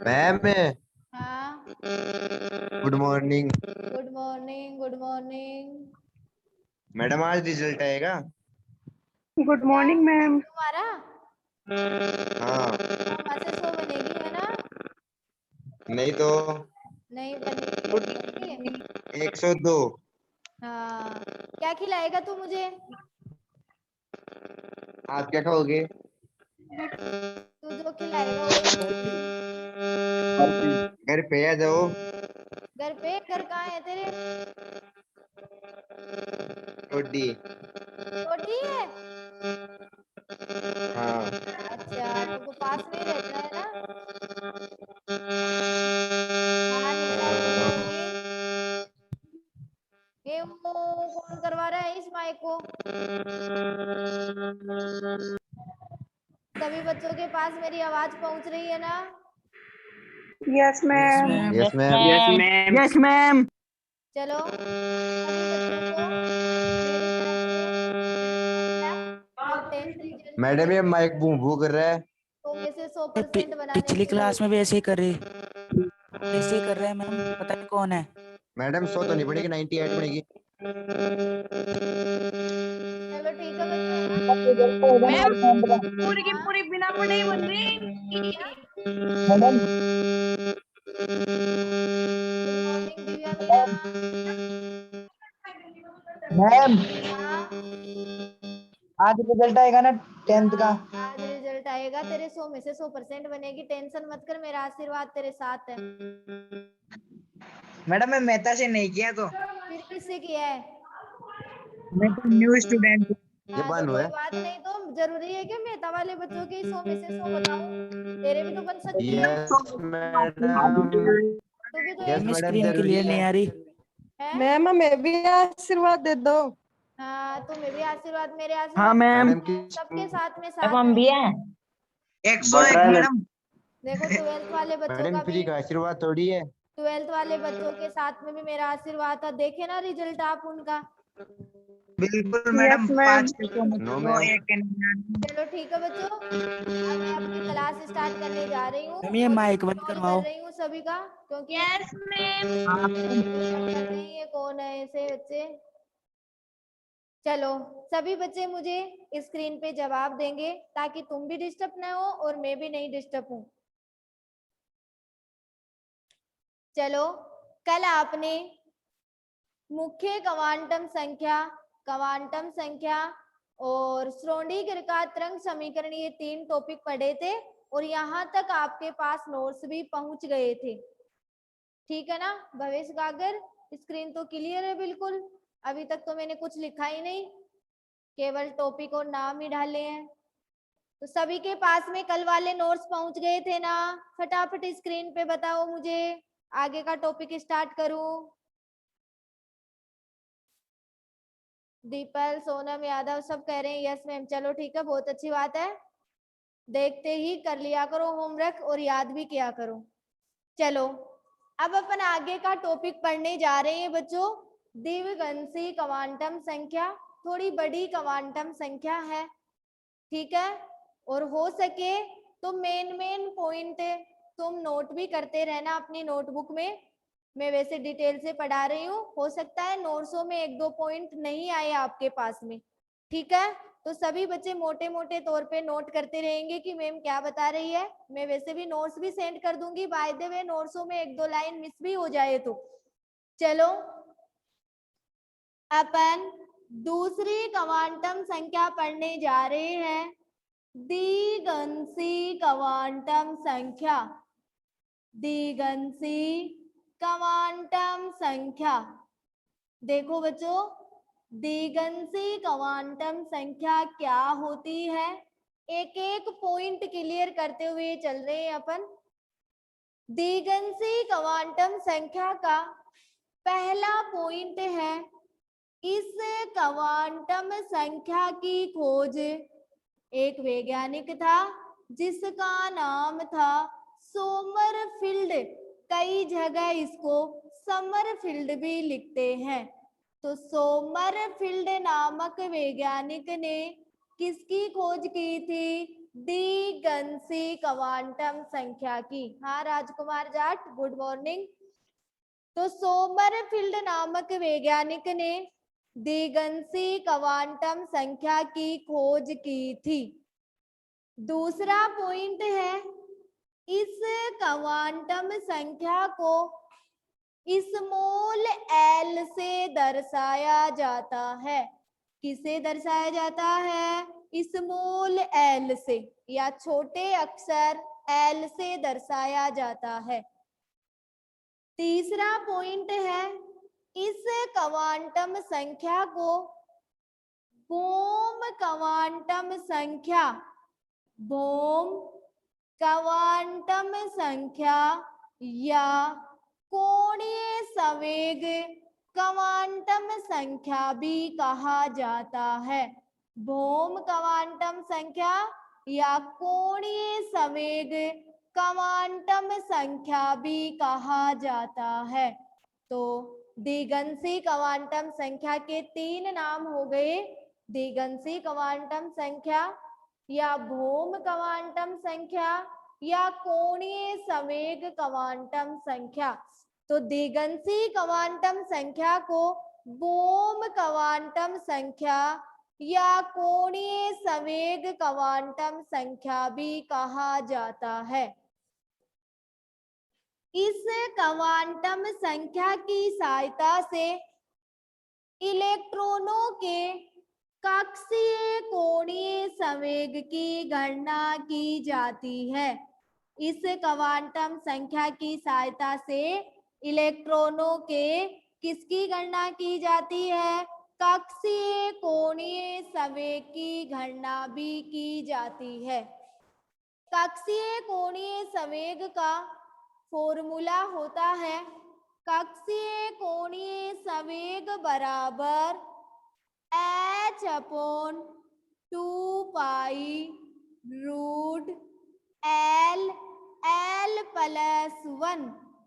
Ma'am, हाँ, good morning. Good morning, good morning. Madam आज result आएगा? Good morning ma'am. तुम्हारा हाँ। वहां से 100 बनेगी है ना? नहीं तो नहीं बनेगी। 102। हाँ, क्या खिलाएगा तू मुझे? आप क्या खाओगे? तू जो खिलाएगा वो घर पे आ जाओ। घर पे। घर कहाँ है तेरे? रोटी। रोटी है? हाँ। अच्छा, तो पास में ही रहता है ना? हाँ, निशा गुड मॉर्निंग। ये वो कौन करवा रहा है इस माइक को? सभी बच्चों के पास मेरी आवाज पहुंच रही है ना? Yes ma'am. Yes ma'am. Yes ma'am. Yes ma'am. चलो सभी बच्चों को मेरी तरफ से जो 10th रिजल्ट मैडम ये माइक बू बू कर रहा है। तो में से 100% बनाने पिछली के क्लास लिए। में भी ऐसे ही कर रही ऐसे ही कर रहा है मैम, पता नहीं कौन है। मैडम 100 तो नहीं पड़ेगी, 98 पड़ेगी। चलो ठीक है बच्चों। मैम हाँ, पूरी की पूरी बिना पढ़े बन रही। मैडम गुड मॉर्निंग दिव्या बेटा। मैम हाँ, आज रिजल्ट आएगा ना 10th का? आज रिजल्ट आएगा, तेरे 100 में से 100% बनेगी। टेंशन मत कर, मेरा आशीर्वाद तेरे साथ है। मैडम मैं मेहता से नहीं किया तो फिर किससे किया है? मैं तो न्यू स्टूडेंट हूँ। ये हाँ, तो बानू कोई है। बात नहीं। तो जरूरी है कि मेहता वाले बच्चों के 100 में से 100 बताऊं? तेरे भी तो बन सकती है। Yes madam. तू भी तो यस एक मैं मैडम स्क्रीन जरूरी क्लियर है। नहीं आ रही। है। मैम हमें भी आशीर्वाद दे दो। हाँ, तुम्हें भी आशीर्वाद। मेरे हाँ आशीर्वाद मैम। मैडम की सबके साथ में साथ हम है। भी हैं। 101 मैडम। देखो 12th वाले बच्चों मैडम का भी, फ्री का आशीर्वाद थोड़ी है। 12th वाले बच्चों के साथ में भी मेरा आशीर्वाद था। देखे ना रिजल्ट आप उनका? बिल्कुल मैडम। Yes ma'am. 5 के नो तो मैम। 1 के 99। चलो ठीक है बच्चों, अब मैं अपनी क्लास स्टार्ट करने जा रही हूँ मैम ये और माइक बंद कॉल करवाओ। कर रही हूँ सभी का, क्योंकि यस मैम। हाँ मैम। डिस्टर्ब कर रहे हैं। ये कौन है ऐसे बच्चे? चलो सभी बच्चे मुझे स्क्रीन पे जवाब देंगे ताकि तुम भी डिस्टर्ब ना हो और मैं भी नहीं डिस्टर्ब हूँ। चलो, कल आपने मुख्य क्वांटम संख्या और श्रोडिंगर का तरंग समीकरण, ये 3 टॉपिक पढ़े थे और यहाँ तक आपके पास नोट्स भी पहुंच गए थे। ठीक है ना भवेश गागर? स्क्रीन तो क्लियर है बिल्कुल? अभी तक तो मैंने कुछ लिखा ही नहीं, केवल टॉपिक और नाम ही डाले हैं। तो सभी के पास में कल वाले नोट्स पहुंच गए थे ना? फटाफट स्क्रीन पे बताओ मुझे, आगे का टॉपिक स्टार्ट करूं। दीपल, सोनम, यादव सब कह रहे हैं यस मैम। चलो ठीक है, बहुत अच्छी बात है। देखते ही कर लिया करो होमवर्क और याद भी किया करो। चलो अब अपन आगे का टॉपिक पढ़ने जा रहे हैं बच्चों। द्विगंशी क्वांटम संख्या, थोड़ी बड़ी क्वांटम संख्या है। ठीक है, और हो सके तो मेन पॉइंट तुम नोट भी करते रहना अपनी नोटबुक में। मैं वैसे डिटेल से पढ़ा रही हूँ, हो सकता है नोट्सों में 1-2 पॉइंट नहीं आए आपके पास में। ठीक है, तो सभी बच्चे मोटे मोटे तौर पे नोट करते रहेंगे कि मैम क्या बता रही है। मैं वैसे भी नोट्स भी सेंड कर दूंगी, बाय द वे नोट्सों में 1-2 लाइन मिस भी हो जाए तो। चलो अपन दूसरी क्वांटम संख्या पढ़ने जा रहे हैं, द्विगंशी क्वांटम संख्या। द्विगंशी क्वांटम संख्या, देखो बच्चों, द्विगंशी क्वांटम संख्या क्या होती है, एक एक पॉइंट क्लियर करते हुए चल रहे हैं अपन। द्विगंशी क्वांटम संख्या का पहला पॉइंट है, इस क्वांटम संख्या की खोज एक वैज्ञानिक था जिसका नाम था सोमरफील्ड। कई जगह इसको समरफील्ड भी लिखते हैं। तो सोमरफील्ड नामक वैज्ञानिक ने किसकी खोज की थी? दिगंसी क्वांटम संख्या की। हाँ राजकुमार जाट, गुड मॉर्निंग। तो सोमरफील्ड नामक वैज्ञानिक ने दिगंसी क्वांटम संख्या की खोज की थी। दूसरा पॉइंट है, इस क्वांटम संख्या को स्मॉल एल से दर्शाया जाता है। किसे दर्शाया जाता है? स्मॉल एल से, या छोटे अक्षर एल से दर्शाया जाता है। तीसरा पॉइंट है, इस क्वांटम संख्या को बोम क्वांटम संख्या, बोम क्वांटम संख्या या कोणीय संवेग क्वांटम संख्या भी कहा जाता है। बोम क्वांटम संख्या या कोणीय संवेग क्वांटम संख्या भी कहा जाता है। तो दिगंसी क्वांटम संख्या के 3 नाम हो गए, दिगंसी क्वांटम संख्या या बोम क्वांटम संख्या या कोणीय संवेग क्वांटम संख्या। तो दिगंसी क्वांटम संख्या को बोम क्वांटम संख्या या कोणीय संवेग क्वांटम संख्या भी कहा जाता है। इस क्वांटम संख्या की सहायता से इलेक्ट्रॉनों के कक्षीय कोणीय संवेग की गणना की जाती है। इस क्वांटम संख्या की सहायता से इलेक्ट्रॉनों के किसकी गणना की जाती है? कक्षीय कोणीय संवेग की गणना भी की जाती है। कक्षीय कोणीय संवेग का फॉर्मूला होता है, कक्षीय कोणीय संवेग बराबर h/2π√L+1।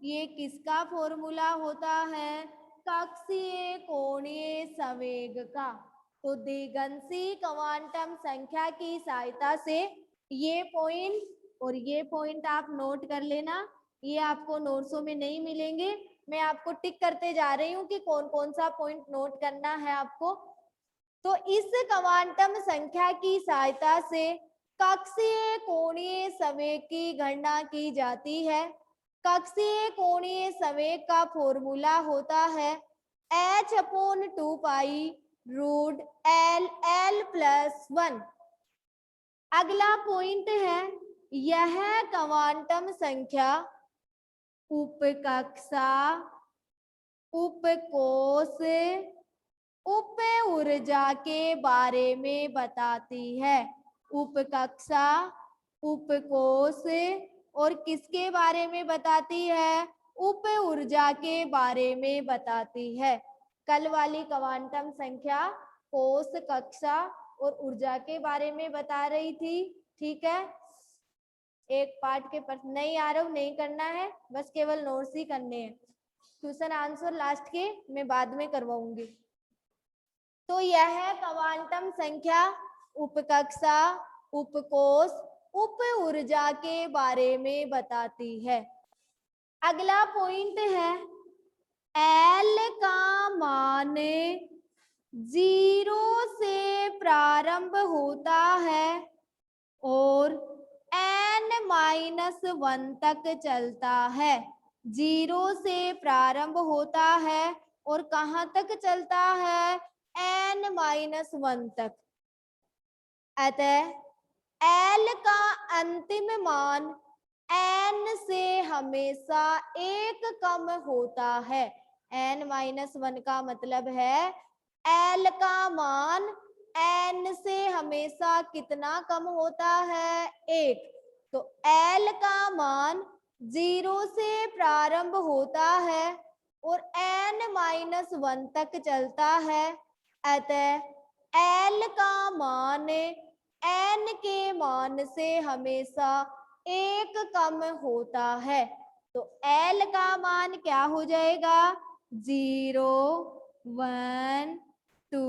ये किसका फॉर्मूला होता है? कक्षीय कोणीय संवेग का। तो दिगंसी क्वांटम संख्या की सहायता से ये पॉइंट और ये पॉइंट आप नोट कर लेना, ये आपको नोट्सों में नहीं मिलेंगे। मैं आपको टिक करते जा रही हूँ कि कौन कौन सा पॉइंट नोट करना है आपको। तो इस क्वांटम संख्या की सहायता से कक्षीय कोणीय संवेग की गणना की जाती है। कक्षीय कोणीय संवेग का फॉर्मूला होता है h/2π√L+1। अगला पॉइंट है, यह क्वांटम संख्या उपकक्षा, उपकोष, उप ऊर्जा के बारे में बताती है। उपकक्षा, उपकोष और किसके बारे में बताती है? उप ऊर्जा के बारे में बताती है। कल वाली क्वांटम संख्या कोष, कक्षा और ऊर्जा के बारे में बता रही थी, ठीक है। एक पार्ट के पर नहीं आ रहा हूं, नहीं करना है, बस केवल नोट्स ही करने हैं। क्वेश्चन आंसर लास्ट के मैं बाद में करवाऊंगी। तो यह क्वांटम संख्या उपकक्षा, उपकोष, उप ऊर्जा के बारे में बताती है। अगला पॉइंट है, L का मान 0 से प्रारंभ होता है और n-1 तक चलता है। 0 से प्रारंभ होता है और कहाँ तक चलता है? n-1 तक। अतः L का अंतिम मान n से हमेशा 1 कम होता है। n-1 का मतलब है L का मान n से हमेशा कितना कम होता है? 1। तो L का मान 0 से प्रारंभ होता है और n-1 तक चलता है। अतः L का मान n के मान से हमेशा 1 कम होता है। तो L का मान क्या हो जाएगा? 0, 1 2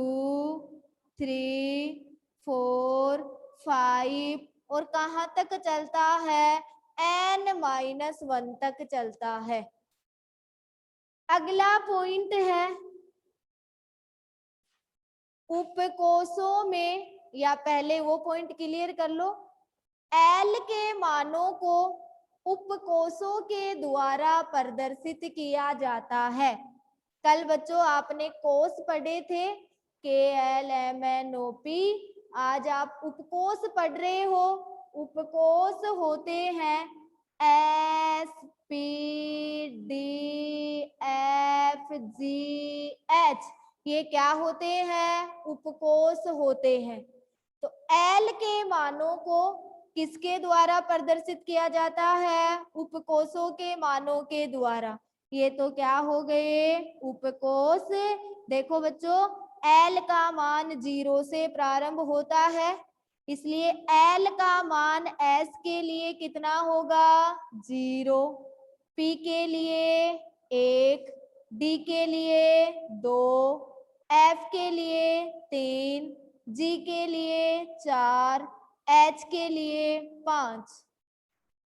3 4 5 और कहाँ तक चलता है, n-1 तक चलता है। अगला पॉइंट है उपकोषों में, या पहले वो पॉइंट क्लियर कर लो, L के मानों को उपकोषों के द्वारा प्रदर्शित किया जाता है। कल बच्चों आपने कोष पढ़े थे, KLMNOP, आज आप उपकोष पढ़ रहे हो। उपकोष होते हैं SPDFGH, ये क्या होते हैं, उपकोष होते हैं। तो L के मानों को किसके द्वारा प्रदर्शित किया जाता है, उपकोषों के मानों के द्वारा। ये तो क्या हो गए, उपकोष। देखो बच्चों, L का मान 0 से प्रारंभ होता है, इसलिए L का मान S के लिए कितना होगा, 0, P के लिए 1, D के लिए 2, F के लिए 3, G के लिए 4, H के लिए 5।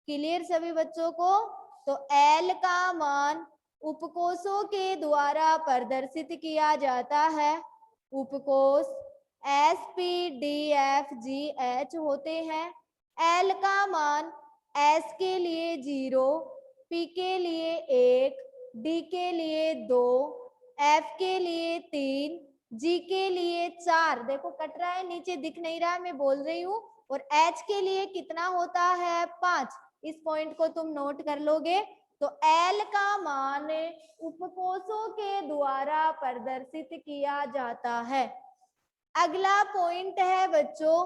क्लियर सभी बच्चों को? तो L का मान उपकोषों के द्वारा प्रदर्शित किया जाता है। उपकोष SPDFGH होते हैं। L का मान S के लिए 0, P के लिए 1, D के लिए 2, F के लिए 3, G के लिए 4। देखो कट रहा है, नीचे दिख नहीं रहा, मैं बोल रही हूँ। और H के लिए कितना होता है, 5। इस पॉइंट को तुम नोट कर लोगे। तो L का मान उपकोषों के द्वारा प्रदर्शित किया जाता है। अगला पॉइंट है बच्चों,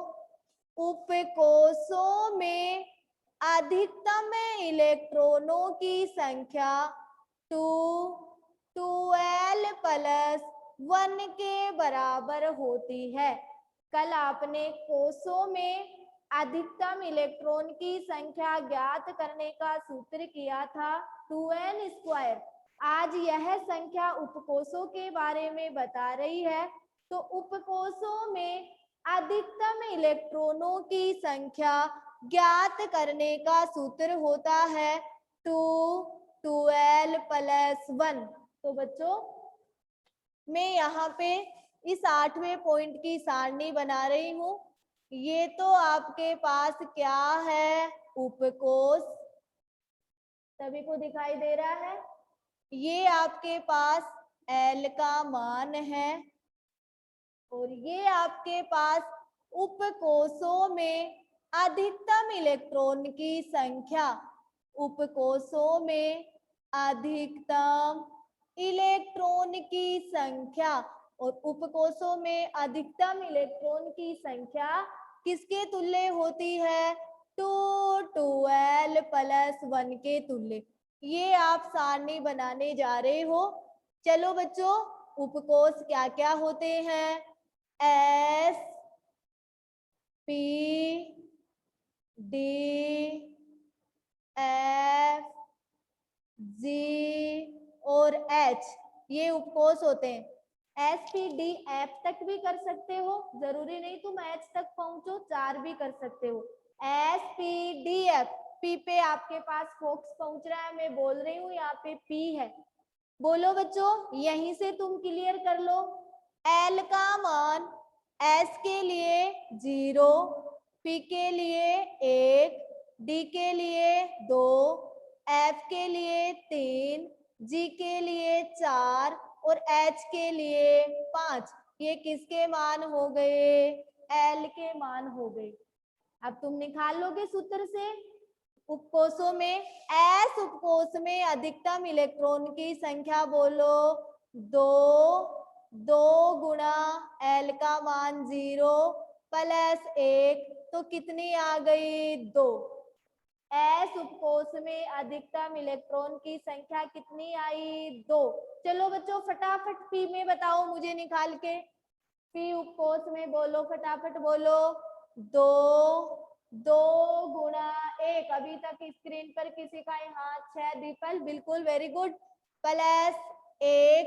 उपकोषों में अधिकतम इलेक्ट्रॉनों की संख्या 212+1 के बराबर होती है। कल आपने कोषों में अधिकतम इलेक्ट्रॉन की संख्या ज्ञात करने का सूत्र किया था 2n²। आज यह संख्या उपकोषों के बारे में बता रही है। तो उपकोषों में अधिकतम इलेक्ट्रॉनों की संख्या ज्ञात करने का सूत्र होता है 212+1। तो बच्चों मैं यहाँ पे इस 8वें पॉइंट की सारणी बना रही हूँ। ये तो आपके पास क्या है, उपकोष, सभी को दिखाई दे रहा है। ये आपके पास L का मान है और ये आपके पास उपकोषों में अधिकतम इलेक्ट्रॉन की संख्या। उपकोषों में अधिकतम इलेक्ट्रॉन की संख्या, और उपकोषों में अधिकतम इलेक्ट्रॉन की संख्या किसके तुल्य होती है, 212+1 के तुल्य। ये आप सारणी बनाने जा रहे हो। चलो बच्चों, उपकोष क्या क्या होते हैं, S P D F G और H, ये उपकोष होते हैं। SPDF तक भी कर सकते हो, जरूरी नहीं तुम H तक पहुंचो, 4 भी कर सकते हो। SPDF, P पे आपके पास फोक्स पहुंच रहा है, मैं बोल रही हूँ यहाँ पे P है। बोलो बच्चों, यहीं से तुम क्लियर कर लो। L का मान S के लिए 0, P के लिए 1, D के लिए 2, F के लिए 3, G के लिए 4 और H के लिए 5। ये किसके मान हो गए, L के मान हो गए। अब तुम निकाल लोगे सूत्र से। उपकोषों में S उपकोष में अधिकतम इलेक्ट्रॉन की संख्या बोलो 2 गुणा L का मान 0 + 1, तो कितनी आ गई, 2। S उपकोष में अधिकतम इलेक्ट्रॉन की संख्या कितनी आई, 2। चलो बच्चों फटाफट P में बताओ मुझे निकाल के। P उपकोष में बोलो, फटाफट बोलो, 2 गुणा 1, अभी तक स्क्रीन पर किसी का हाथ है, दीपल, बिल्कुल वेरी गुड, +1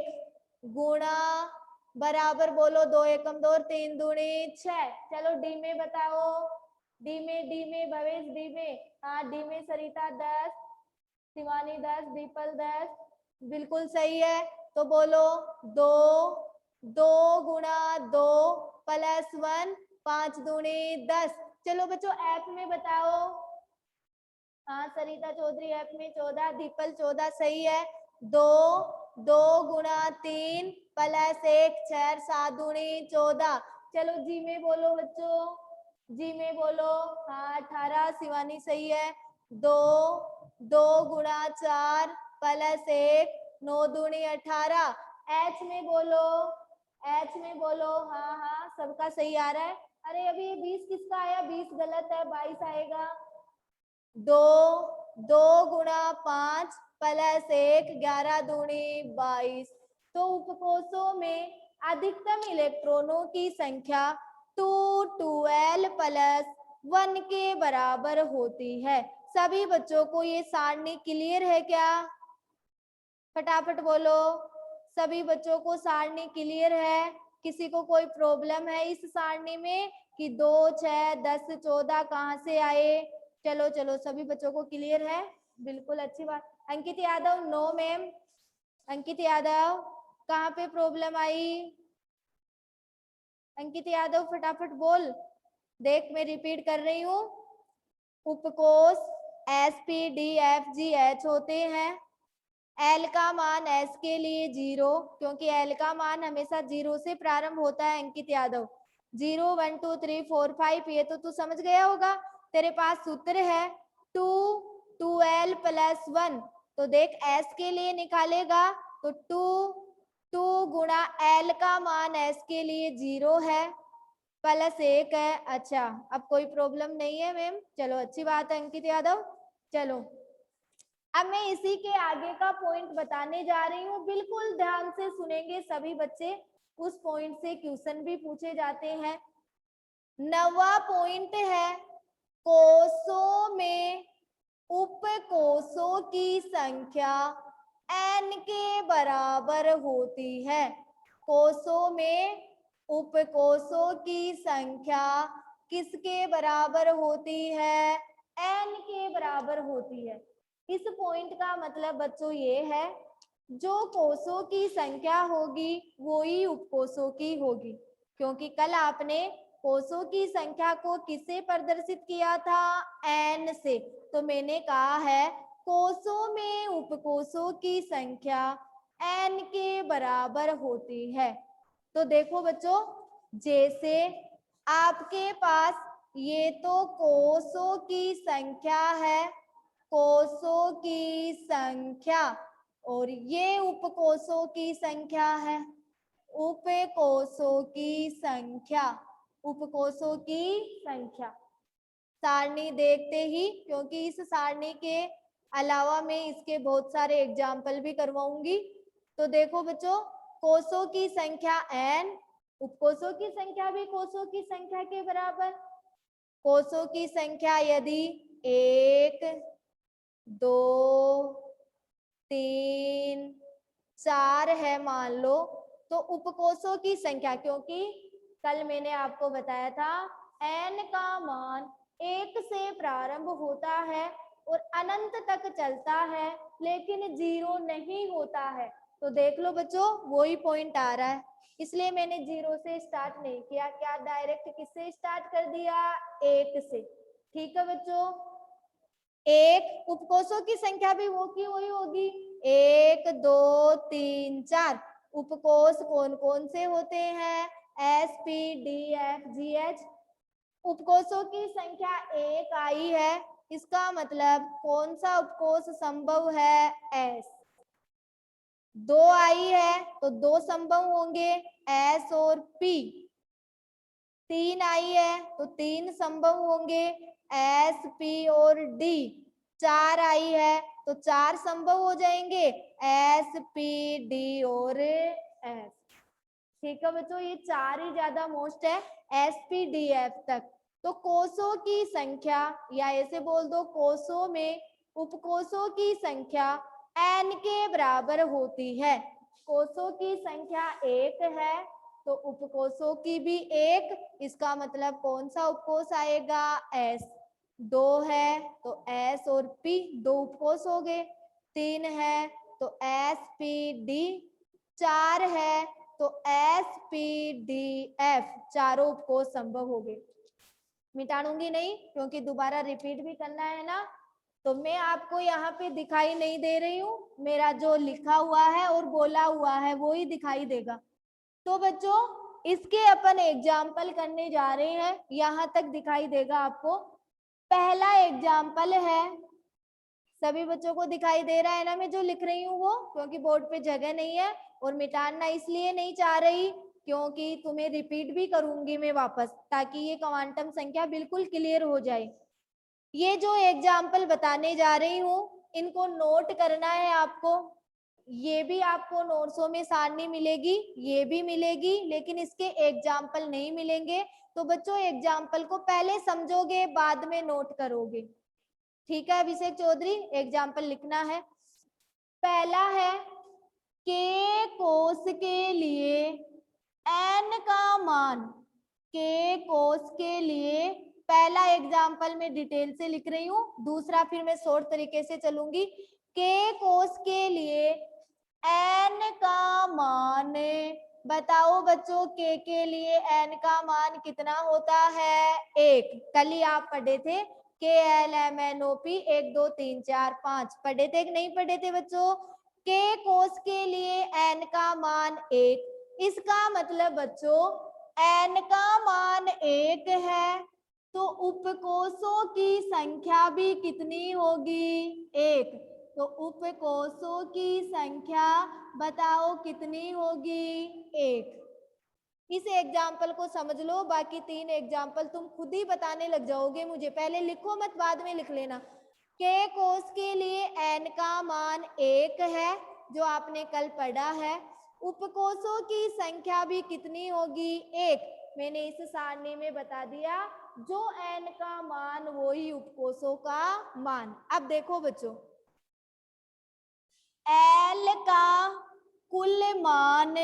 गुणा बराबर बोलो 2 एकम 2 और 3 दूनी 6। चलो डी में बताओ, डी में भवेश डी में, हाँ डी में सरिता 10, शिवानी 10, दीपल 10, बिल्कुल सही है। तो बोलो 2 गुणा 2 प्लस 1 5 दूनी 10। चलो बच्चों ऐप में बताओ, हाँ सरिता चौधरी ऐप में 14, दीपल 14 सही है। 2 गुणा 3 प्लस 1 6 7 दूनी 14। चलो जी में बोलो बच्चों, जी में बोलो, हाँ 18 शिवानी सही है। 2 गुणा 4 प्लस 1 9 दूनी 18। एच में बोलो, एच में बोलो, हाँ हाँ सबका सही आ रहा है। अरे अभी ये 20 किसका आया, 20 गलत है, 22 आएगा। 2 गुणा 5 प्लस 1 11 दूनी 22। तो उपकोषों में अधिकतम इलेक्ट्रॉनों की संख्या 212 प्लस 1 के बराबर होती है। सभी बच्चों को ये सारणी क्लियर है क्या? फटाफट बोलो, सभी बच्चों को सारणी क्लियर है? किसी को कोई प्रॉब्लम है इस सारणी में कि 2 6 10 14 कहाँ से आए? चलो चलो सभी बच्चों को क्लियर है, बिल्कुल अच्छी बात। अंकित यादव नो मैम, अंकित यादव कहाँ पे प्रॉब्लम आई? अंकित यादव फटाफट बोल, देख मैं रिपीट कर रही हूँ। उपकोष SPDFGH होते हैं। L का मान S के लिए 0, क्योंकि L का मान हमेशा 0 से प्रारंभ होता है। अंकित यादव 0 1 2 3 4 5 ये तो तू समझ गया होगा। तेरे पास सूत्र है 2L प्लस 1, तो देख S के लिए निकालेगा तो 2 गुणा L का मान S के लिए 0 है प्लस 1 है। अच्छा अब कोई प्रॉब्लम नहीं है मैम, चलो अच्छी बात है अंकित यादव। चलो अब मैं इसी के आगे का पॉइंट बताने जा रही हूँ, बिल्कुल ध्यान से सुनेंगे सभी बच्चे, उस पॉइंट से क्वेश्चन भी पूछे जाते हैं। 9वां पॉइंट है कोषों में उपकोषों की संख्या n के बराबर होती है। कोषों में उपकोषों की संख्या किसके बराबर होती है? n के बराबर होती है। इस पॉइंट का मतलब बच्चों ये है, जो कोषों की संख्या होगी वो ही उपकोषों की होगी, क्योंकि कल आपने कोषों की संख्या को किससे प्रदर्शित किया था? n से। तो मैंने कहा है कोषों में उपकोषों की संख्या n के बराबर होती है। तो देखो बच्चों, जैसे आपके पास ये तो कोषों की संख्या है, कोषों की संख्या, और ये उपकोषों की संख्या है, उपकोषों की संख्या, उपकोषों की संख्या। सारणी देखते ही, क्योंकि इस सारणी के अलावा मैं इसके बहुत सारे एग्जाम्पल भी करवाऊंगी। तो देखो बच्चों, कोषों की संख्या n, उपकोषों की संख्या भी कोषों की संख्या के बराबर। कोषों की संख्या यदि 1 2 3 4 है मान लो, तो उपकोषों की संख्या, क्योंकि कल मैंने आपको बताया था n का मान 1 से प्रारंभ होता है और अनंत तक चलता है, लेकिन 0 नहीं होता है। तो देख लो बच्चों, वही पॉइंट आ रहा है, इसलिए मैंने 0 से स्टार्ट नहीं किया, क्या डायरेक्ट किससे स्टार्ट कर दिया? 1 से। ठीक है बच्चों, 1 उपकोषों की संख्या भी वो की वही होगी, 1 2 3 4। उपकोष कौन कौन से होते हैं? SPDFGH। उपकोषों की संख्या 1 आई है, इसका मतलब कौन सा उपकोष संभव है? S। 2 आई है तो 2 संभव होंगे, S और P। 3 आई है तो 3 संभव होंगे, S P और D। 4 आई है तो 4 संभव हो जाएंगे, S P D और S। ठीक है बच्चों, ये 4 ही ज्यादा मोस्ट है, SPDF तक। तो कोषों की संख्या, या ऐसे बोल दो कोषों में उपकोषों की संख्या n के बराबर होती है। कोषों की संख्या 1 है तो उपकोषों की भी 1, इसका मतलब कौन सा उपकोष आएगा? S। 2 है तो S और P 2 उपकोष हो गए। 3 है तो S P D। 4 है तो S P D F, चारों उपकोष संभव हो गए। मिटाऊंगी नहीं क्योंकि दोबारा रिपीट भी करना है ना, तो मैं आपको यहाँ पे दिखाई नहीं दे रही हूँ, मेरा जो लिखा हुआ है और बोला हुआ है वो ही दिखाई देगा। तो बच्चों इसके अपन एग्जाम्पल करने जा रहे हैं, यहाँ तक दिखाई देगा आपको। पहला एग्जाम्पल है, सभी बच्चों को दिखाई दे रहा है ना मैं जो लिख रही हूँ वो, क्योंकि बोर्ड पे जगह नहीं है और मिटाना इसलिए नहीं चाह रही क्योंकि तुम्हें रिपीट भी करूंगी मैं वापस, ताकि ये क्वांटम संख्या बिल्कुल क्लियर हो जाए। ये जो एग्जाम्पल बताने जा रही हूँ इनको नोट करना है आपको। ये भी आपको नोट्सों में सारणी मिलेगी, ये भी मिलेगी, लेकिन इसके एग्जाम्पल नहीं मिलेंगे। तो बच्चों एग्जाम्पल को पहले समझोगे बाद में नोट करोगे, ठीक है? अभिषेक चौधरी एग्जाम्पल लिखना है। पहला है के कोस के लिए n का मान, के कोस के लिए पहला एग्जाम्पल में डिटेल से लिख रही हूँ, दूसरा फिर मैं शॉर्ट तरीके से चलूंगी। के कोस के लिए n का मान, बताओ बच्चों के लिए n का मान कितना होता है? 1। कल ही आप पढ़े थे KLMNOP 1 2 3 4 5 पढ़े थे कि नहीं पढ़े थे बच्चों? के कोस के लिए n का मान 1, इसका मतलब बच्चों n का मान 1 है तो उपकोषों की संख्या भी कितनी होगी? 1। तो उपकोषों की संख्या बताओ कितनी होगी? 1। इस एग्जाम्पल को समझ लो, बाकी 3 एग्जाम्पल तुम खुद ही बताने लग जाओगे मुझे, पहले लिखो मत बाद में लिख लेना। के कोस के लिए n का मान 1 है जो आपने कल पढ़ा है, उपकोषों की संख्या भी कितनी होगी? 1। मैंने इस सारणी में बता दिया, जो n का मान वो ही उपकोषों का मान। अब देखो बच्चों, L का कुल मान,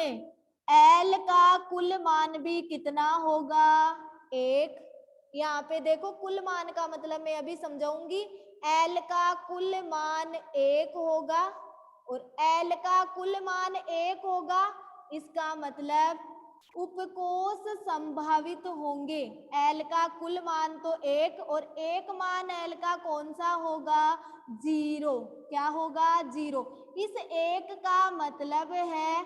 L का कुल मान भी कितना होगा? 1। यहाँ पे देखो कुल मान का मतलब मैं अभी समझाऊंगी। L का कुल मान 1 होगा और L का कुल मान 1 होगा, इसका मतलब उपकोष संभावित होंगे। L का कुल मान तो 1 और 1 मान L का कौन सा होगा? 0। क्या होगा? 0। इस 1 का मतलब है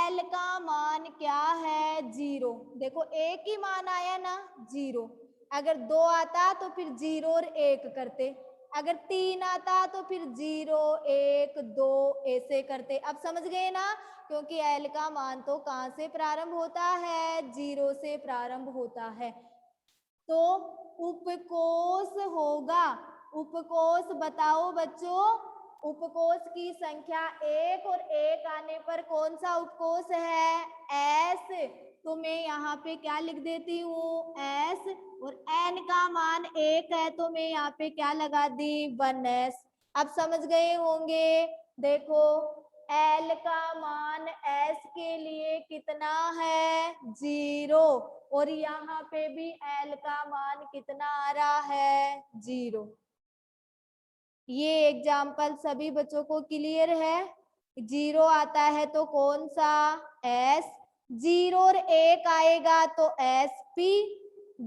L का मान क्या है? 0। देखो एक ही मान आया ना, 0। अगर 2 आता तो फिर 0 और 1 करते, अगर 3 आता तो फिर 0 1 2 ऐसे करते। अब समझ गए ना? क्योंकि L का मान तो कहाँ से प्रारंभ होता है? 0 से प्रारंभ होता है। तो उपकोष होगा, उपकोष बताओ बच्चों, उपकोष की संख्या 1 और 1 आने पर कौन सा उपकोष है? S। तो मैं यहाँ पे क्या लिख देती हूँ? S। और n का मान 1 है तो मैं यहाँ पे क्या लगा दी? 1s। अब समझ गए होंगे। देखो L का मान S के लिए कितना है? 0। और यहाँ पे भी L का मान कितना आ रहा है? 0। ये एग्जाम्पल सभी बच्चों को क्लियर है? 0 आता है तो कौन सा? S। 0 और 1 आएगा तो SP।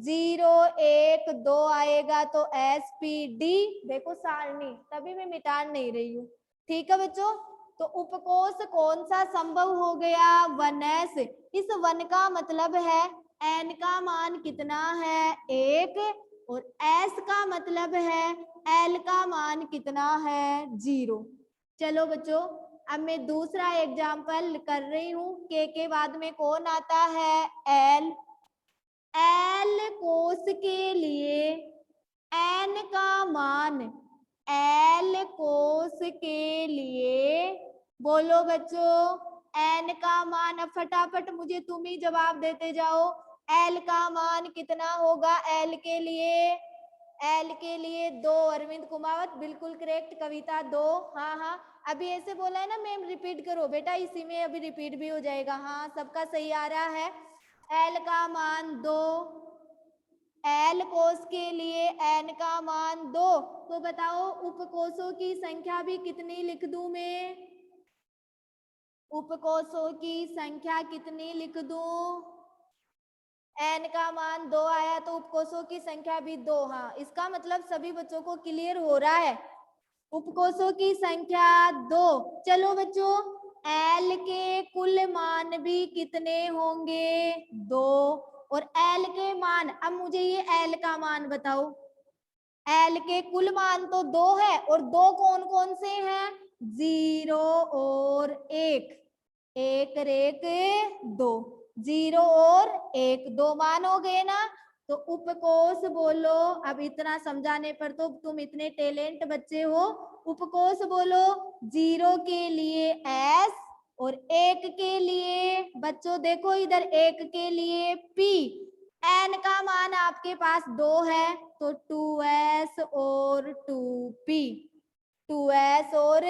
0 1 2 आएगा तो SPD। देखो सारणी, तभी मैं मिटा नहीं रही हूँ, ठीक है बच्चों? तो उपकोष कौन सा संभव हो गया? 1s। इस 1 का मतलब है n का मान कितना है? 1 और s का मतलब है l का मान कितना है? 0। चलो बच्चों अब मैं दूसरा एग्जाम्पल कर रही हूँ। के बाद में कौन आता है? l। l कोष के लिए n का मान, l कोष के लिए बोलो बच्चों n का मान, अब फटाफट मुझे तुम ही जवाब देते जाओ। l का मान कितना होगा l के लिए? l के लिए 2। अरविंद कुमावत बिल्कुल करेक्ट। कविता 2। हाँ हाँ अभी ऐसे बोला है ना मैम रिपीट करो बेटा, इसी में अभी रिपीट भी हो जाएगा। हाँ सबका सही आ रहा है। एल का मान 2, एल कोष के लिए एन का मान 2। तो बताओ उपकोषों की संख्या भी कितनी लिख दूं मैं? उपकोषों की संख्या कितनी लिख दूं? एन का मान 2 आया तो उपकोषों की संख्या भी 2। हाँ इसका मतलब सभी बच्चों को क्लियर हो रहा है। उपकोषों की संख्या 2। चलो बच्चों एल के कुल मान भी कितने होंगे? 2। और एल के मान, अब मुझे ये एल का मान बताओ। एल के कुल मान तो 2 है और 2 कौन कौन से हैं? 0 और 1। 1 रेक 2, 0 और 1, 2 मान हो गए ना। तो उपकोष बोलो। अब इतना समझाने पर तो तुम इतने टैलेंट बच्चे हो। उपकोष बोलो। 0 के लिए एस और 1 के लिए, बच्चों देखो इधर, 1 के लिए पी। एन का मान आपके पास 2 है तो 2s और 2p, 2s और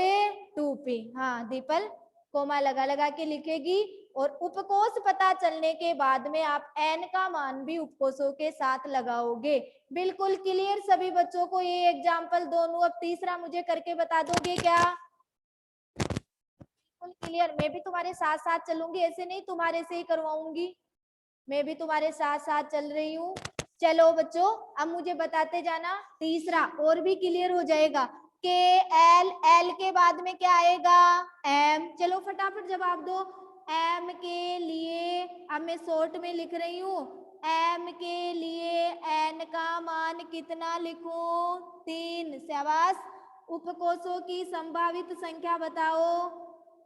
2p। हाँ दीपल कोमा लगा लगा के लिखेगी। और उपकोष पता चलने के बाद में आप एन का मान भी उपकोषों के साथ लगाओगे। बिल्कुल क्लियर सभी बच्चों को ये एग्जाम्पल दोनों? अब तीसरा मुझे करके बता दोगे क्या? बिल्कुल क्लियर। मैं भी तुम्हारे साथ साथ चलूंगी, ऐसे नहीं तुम्हारे से ही करवाऊंगी, मैं भी तुम्हारे साथ साथ चल रही हूँ। चलो बच्चों अब मुझे बताते जाना। तीसरा और भी क्लियर हो जाएगा। के एल, एल के बाद में क्या आएगा? एम। चलो फटाफट जवाब दो। एम के लिए, अब मैं शॉर्ट में लिख रही हूँ, एम के लिए एन का मान कितना लिखूं? 3। शाबाश। उपकोषों की संभावित संख्या बताओ।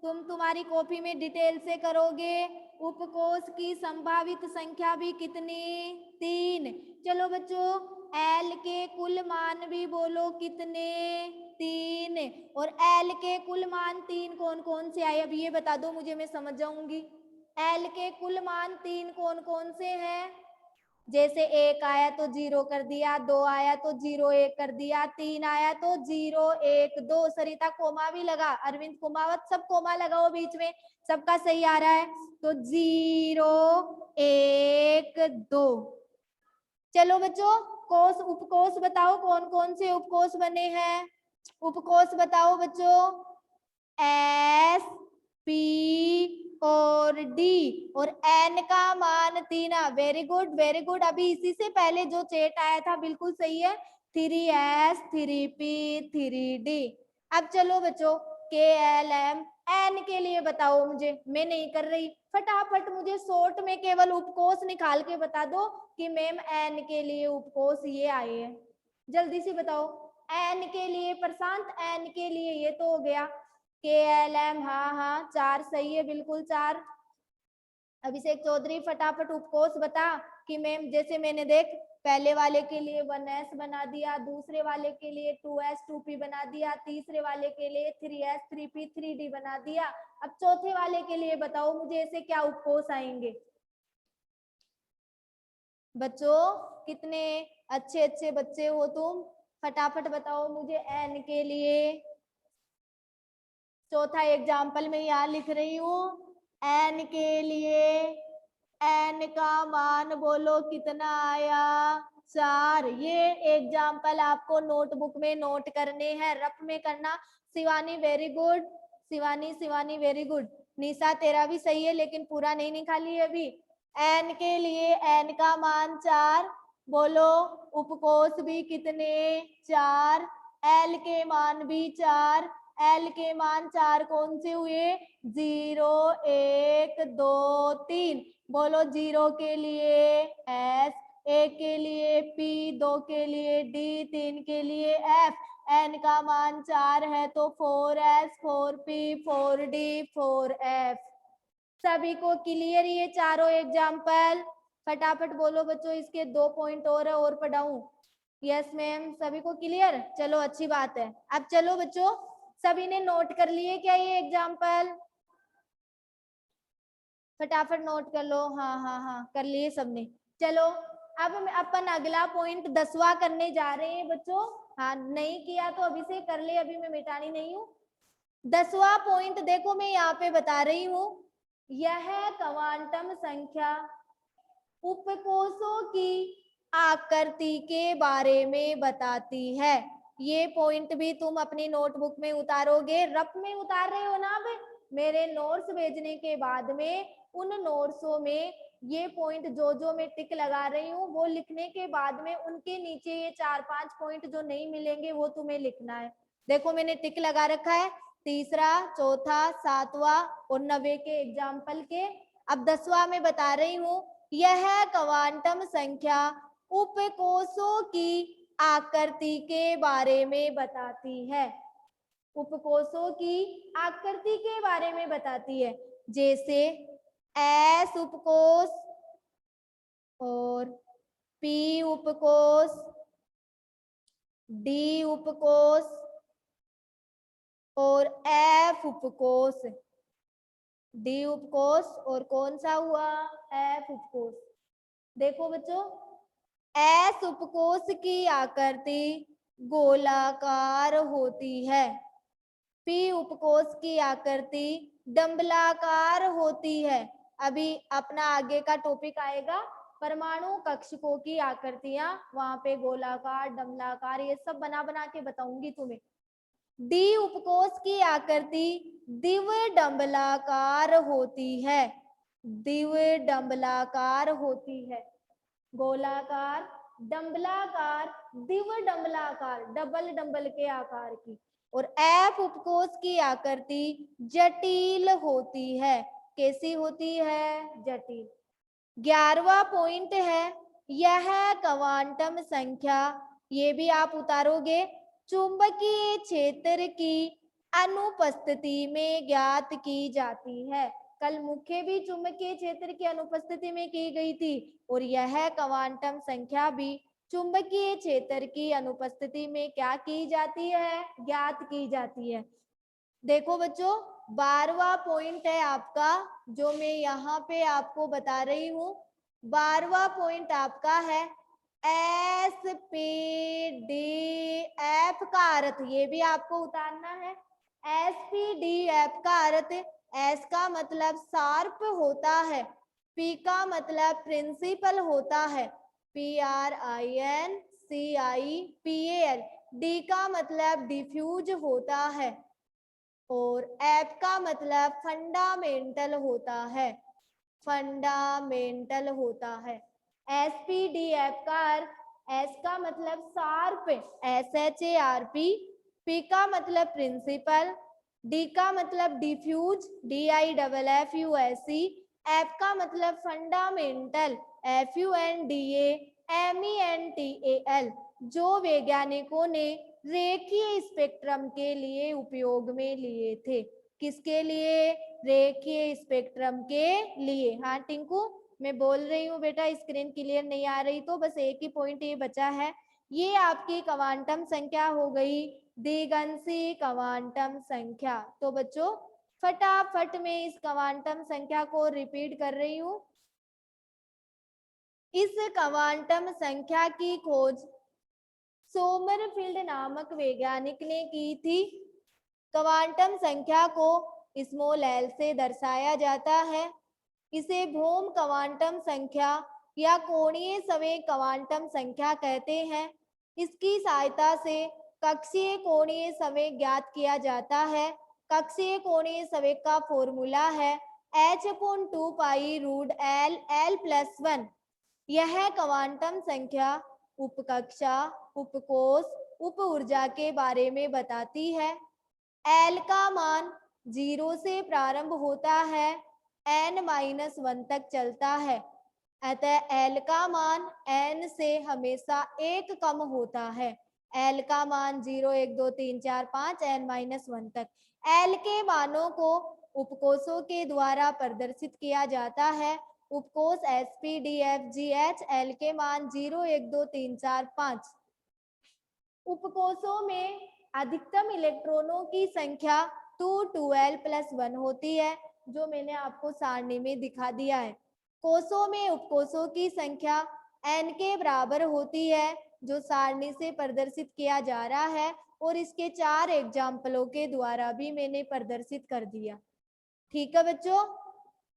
तुम तुम्हारी कॉपी में डिटेल से करोगे। उपकोष की संभावित संख्या भी कितनी? 3। चलो बच्चों एल के कुल मान भी बोलो कितने? 3। और एल के कुल मान 3 कौन कौन से आए? अब ये बता दो मुझे, मैं समझ जाऊंगी। एल के कुल मान 3 कौन कौन से हैं? जैसे 1 आया तो 0 कर दिया, 2 आया तो 0 1 कर दिया, 3 आया तो 0 1 2। सरिता कोमा भी लगा, अरविंद कुमावत, सब कोमा लगाओ बीच में, सबका सही आ रहा है। तो 0 1 2। चलो बच्चों कोष, उपकोष बताओ कौन कौन से उपकोष बने हैं? उपकोष बताओ बच्चों। एस, पी और डी। और एन का मान 3। Very good very good. अभी इसी से पहले जो चेट आया था बिल्कुल सही है। 3s 3p 3d। अब चलो बच्चों के एल एम एन के लिए बताओ मुझे, मैं नहीं कर रही, फटाफट मुझे शॉर्ट में केवल उपकोष निकाल के बता दो कि मैम एन के लिए उपकोष ये आए हैं। जल्दी से बताओ। एन के लिए प्रशांत, एन के लिए ये तो हो गया। के एल एम, हाँ हाँ 4 सही है, बिल्कुल 4। अभिषेक चौधरी फटाफट उपकोष बता कि मैम, जैसे मैंने देख पहले वाले के लिए 1s बना दिया, दूसरे वाले के लिए 2s 2p बना दिया, तीसरे वाले के लिए 3s 3p 3d बना दिया। अब चौथे वाले के लिए बताओ मुझे ऐसे क्या उपकोष आएंगे? बच्चों कितने अच्छे अच्छे बच्चे हो तुम, फटाफट बताओ मुझे एन के लिए। चौथा एग्जाम्पल में यहाँ लिख रही हूँ, एन के लिए एन का मान बोलो कितना आया? 4। ये एग्जाम्पल आपको नोटबुक में नोट करने हैं, रफ में करना। Shivani very good, Shivani Shivani very good. Nisha तेरा भी सही है लेकिन पूरा नहीं निकाली है अभी। एन के लिए एन का मान 4, बोलो उपकोष भी कितने? 4। एल के मान भी 4। एल के मान 4 कौन से हुए? 0 1 2 3। बोलो 0 के लिए एस, 1 के लिए पी, 2 के लिए डी, 3 के लिए एफ। एन का मान 4 है तो 4s 4p 4d 4f। सभी को क्लियर ये चारों एग्जाम्पल? फटाफट बोलो बच्चों, इसके 2 पॉइंट और है, और पढ़ाऊं? यस मैम, सभी को क्लियर? चलो अच्छी बात है। अब चलो बच्चों सभी ने नोट कर लिए क्या ये एग्जाम्पल? फटाफट नोट कर लो। हाँ हाँ हाँ कर लिए सबने। चलो अब अपन अगला पॉइंट 10वां करने जा रहे हैं बच्चों। हाँ नहीं किया तो अभी से कर ले, अभी मैं मिटानी नहीं हूँ। 10वां पॉइंट देखो, मैं यहाँ पे बता रही हूँ, यह क्वांटम संख्या उपकोषों की आकृति के बारे में बताती है। ये पॉइंट भी तुम अपनी नोटबुक में उतारोगे, रफ में उतार रहे हो ना। अब मेरे नोट्स भेजने के बाद में उन नोट्सों में ये पॉइंट जो मैं टिक लगा रही हूँ वो लिखने के बाद में उनके नीचे ये 4-5 पॉइंट जो नहीं मिलेंगे वो तुम्हें लिखना है। देखो मैंने टिक लगा रखा है, तीसरा, चौथा, 7वां और 9वें के एग्जाम्पल के। अब 10वां में बता रही हूँ, यह क्वांटम संख्या उपकोषों की आकृति के बारे में बताती है। उपकोषों की आकृति के बारे में बताती है, जैसे एस उपकोष और पी उपकोष, डी उपकोष और एफ उपकोष। डी उपकोष और कौन सा हुआ, एफ उपकोष। देखो बच्चों, एस उपकोष की आकृति गोलाकार होती है, पी उपकोष की आकृति डंबलाकार होती है। अभी अपना आगे का टॉपिक आएगा, परमाणु कक्षकों की आकृतियां, वहां पे गोलाकार, डंबलाकार ये सब बना बना के बताऊंगी तुम्हें। डी उपकोष की आकृति द्विडंबलाकार होती है, द्विडंबलाकार होती है, गोलाकार, डंबलाकार, द्विडंबलाकार, डबल डंबल के आकार की। और एफ उपकोष की आकृति जटिल होती है। कैसी होती है, जटिल। 11वां पॉइंट है, यह क्वांटम संख्या, ये भी आप उतारोगे, चुंबकीय क्षेत्र की अनुपस्थिति में ज्ञात की जाती है। कल मुख्य भी चुंबकीय क्षेत्र की अनुपस्थिति में की गई थी और यह क्वांटम संख्या भी चुंबकीय क्षेत्र की अनुपस्थिति में क्या की जाती है, ज्ञात की जाती है। देखो बच्चों, 12वां पॉइंट है आपका, जो मैं यहाँ पे आपको बता रही हूँ। 12वां पॉइंट आपका है एस पी डी एफ का अर्थ, ये भी आपको उतारना है। एस पी डी एफ का अर्थ, एस का मतलब शार्प होता है, पी का मतलब प्रिंसिपल होता है, PRINCIPAL, डी का मतलब डिफ्यूज होता है और एफ का मतलब फंडामेंटल होता है, फंडामेंटल होता है। SPDF का अर्थ, एस का मतलब शार्प, SHARP, पी का मतलब प्रिंसिपल, डी का मतलब डिफ्यूज, DIFFUSE, एफ का मतलब फंडामेंटल, FUNDAMENTAL, जो वैज्ञानिकों ने रेखीय स्पेक्ट्रम के लिए उपयोग में लिए थे। किसके लिए, रेखीय स्पेक्ट्रम के लिए। हाँ टिंकू, मैं बोल रही हूँ बेटा, स्क्रीन क्लियर नहीं आ रही तो बस एक ही पॉइंट ये बचा है। ये आपकी क्वांटम संख्या हो गई, द्विगंशी क्वांटम संख्या। तो बच्चों फटाफट में इस क्वांटम संख्या को रिपीट कर रही हूँ। इस क्वांटम संख्या की खोज सोमरफील्ड नामक वैज्ञानिक ने की थी। क्वांटम संख्या को स्मॉल l से दर्शाया जाता है। इसे भौम क्वांटम संख्या या कोणीय संवेग क्वांटम संख्या कहते हैं। इसकी सहायता से कक्षीय कोणीय संवेग ज्ञात किया जाता है। कक्षीय कोणीय संवेग का फॉर्मूला है h/2π√L L+1। यह क्वांटम संख्या उपकक्षा, उपकोष, उप ऊर्जा के बारे में बताती है। L का मान 0 से प्रारंभ होता है, n-1 तक चलता है, अतः L का मान n से हमेशा 1 कम होता है। L का मान 0, 1, 2, 3, 4, 5 n-1 तक। L के मानों को उपकोषों के द्वारा प्रदर्शित किया जाता है। उपकोष SPDFGH, L के मान 0, 1, 2, 3, 4, 5। उपकोषों में अधिकतम इलेक्ट्रॉनों की संख्या 2L+1 होती है, जो मैंने आपको सारणी में दिखा दिया है। कोषों में उपकोषों की संख्या n के बराबर होती है। जो सारणी से प्रदर्शित किया जा रहा है और इसके 4 एग्जाम्पलों के द्वारा भी मैंने प्रदर्शित कर दिया। ठीक है बच्चों,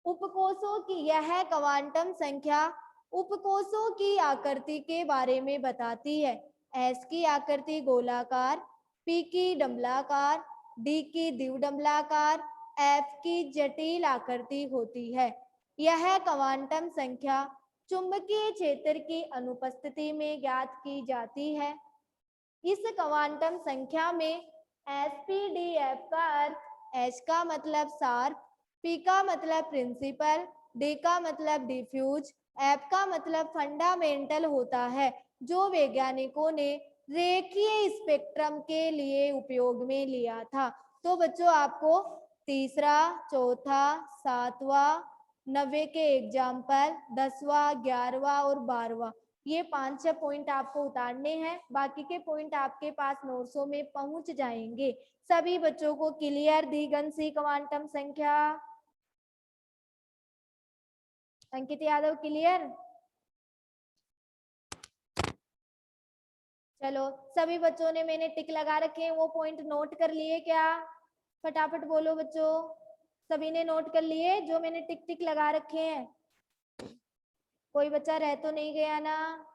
उपकोषों की यह क्वांटम संख्या उपकोषों की आकृति के बारे में बताती है। एस की आकृति गोलाकार, पी की डंबलाकार, डी की द्विडंबलाकार, एफ की जटिल आकृति होती है। यह क्वांटम संख्या चुंबकीय क्षेत्र की अनुपस्थिति में ज्ञात की जाती है। इस क्वांटम संख्या में एसपीडीएफ का अर्थ एच का मतलब शार्प, पी का मतलब प्रिंसिपल, डी का मतलब डिफ्यूज, एफ का मतलब फंडामेंटल होता है, जो वैज्ञानिकों ने रेखीय स्पेक्ट्रम के लिए उपयोग में लिया था। तो बच्चों आपको तीसरा, चौथा, सातवां, 90 के एग्जाम्पल, 10वां, 11वां और 12वां, ये 5-6 पॉइंट आपको उतारने हैं। बाकी के पॉइंट आपके पास नोट्सों में पहुंच जाएंगे। सभी बच्चों को क्लियर द्विघन सी क्वांटम संख्या? अंकित यादव क्लियर? चलो सभी बच्चों ने, मैंने टिक लगा रखे हैं वो पॉइंट नोट कर लिए क्या? फटाफट बोलो बच्चों, सभी ने नोट कर लिए जो मैंने टिक टिक लगा रखे हैं? कोई बच्चा रह तो नहीं गया ना?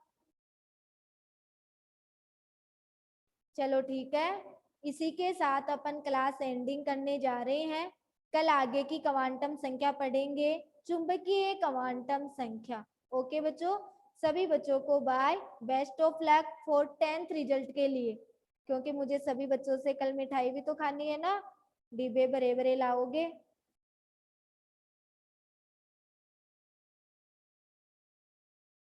चलो ठीक है, इसी के साथ अपन क्लास एंडिंग करने जा रहे हैं। कल आगे की क्वांटम संख्या पढ़ेंगे, चुंबकीय क्वांटम संख्या। ओके बच्चों, सभी बच्चों को bye, best of luck for 10th result के लिए, क्योंकि मुझे सभी बच्चों से कल मिठाई भी तो खानी है ना, डिब्बे बड़े बड़े लाओगे।